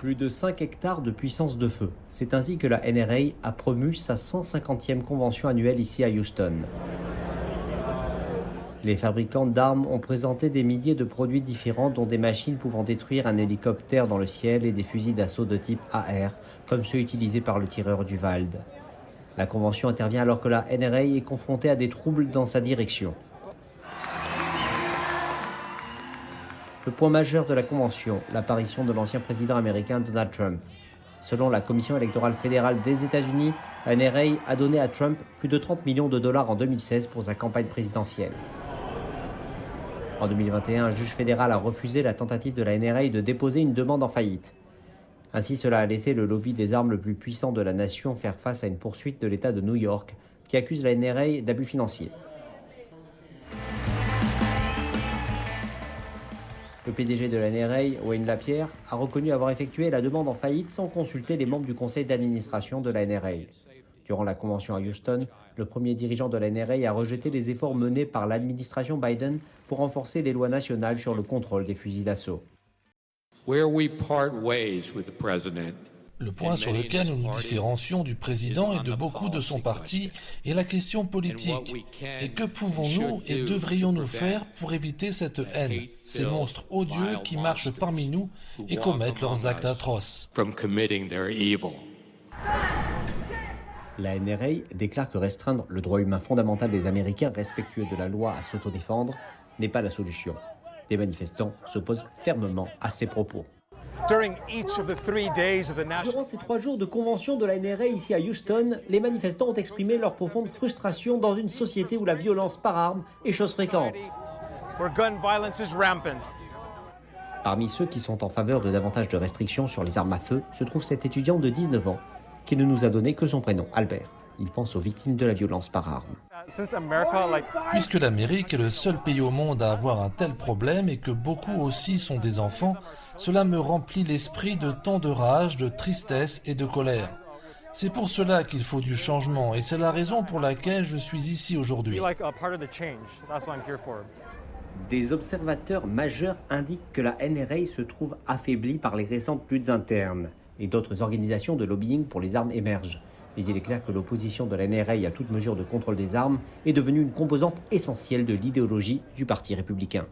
Plus de 5 hectares de puissance de feu. C'est ainsi que la NRA a promu sa 150e convention annuelle ici à Houston. Les fabricants d'armes ont présenté des milliers de produits différents, dont des machines pouvant détruire un hélicoptère dans le ciel et des fusils d'assaut de type AR, comme ceux utilisés par le tireur du Wald. La convention intervient alors que la NRA est confrontée à des troubles dans sa direction. Le point majeur de la convention, l'apparition de l'ancien président américain Donald Trump. Selon la Commission électorale fédérale des États-Unis, la NRA a donné à Trump plus de 30 millions de dollars en 2016 pour sa campagne présidentielle. En 2021, un juge fédéral a refusé la tentative de la NRA de déposer une demande en faillite. Ainsi, cela a laissé le lobby des armes le plus puissant de la nation faire face à une poursuite de l'État de New York, qui accuse la NRA d'abus financiers. Le PDG de la NRA, Wayne Lapierre, a reconnu avoir effectué la demande en faillite sans consulter les membres du conseil d'administration de la NRA. Durant la convention à Houston, le premier dirigeant de la NRA a rejeté les efforts menés par l'administration Biden pour renforcer les lois nationales sur le contrôle des fusils d'assaut. Le point sur lequel nous nous différencions du président et de beaucoup de son parti est la question politique. Et que pouvons-nous et devrions-nous faire pour éviter cette haine, ces monstres odieux qui marchent parmi nous et commettent leurs actes atroces? La NRA déclare que restreindre le droit humain fondamental des Américains respectueux de la loi à s'autodéfendre n'est pas la solution. Des manifestants s'opposent fermement à ces propos. Durant ces 3 jours de convention de la NRA ici à Houston, les manifestants ont exprimé leur profonde frustration dans une société où la violence par arme est chose fréquente. Parmi ceux qui sont en faveur de davantage de restrictions sur les armes à feu se trouve cet étudiant de 19 ans qui ne nous a donné que son prénom, Albert. Il pense aux victimes de la violence par arme. Puisque l'Amérique est le seul pays au monde à avoir un tel problème et que beaucoup aussi sont des enfants, cela me remplit l'esprit de tant de rage, de tristesse et de colère. C'est pour cela qu'il faut du changement et c'est la raison pour laquelle je suis ici aujourd'hui. Des observateurs majeurs indiquent que la NRA se trouve affaiblie par les récentes luttes internes et d'autres organisations de lobbying pour les armes émergent. Mais il est clair que l'opposition de la NRA à toute mesure de contrôle des armes est devenue une composante essentielle de l'idéologie du Parti républicain.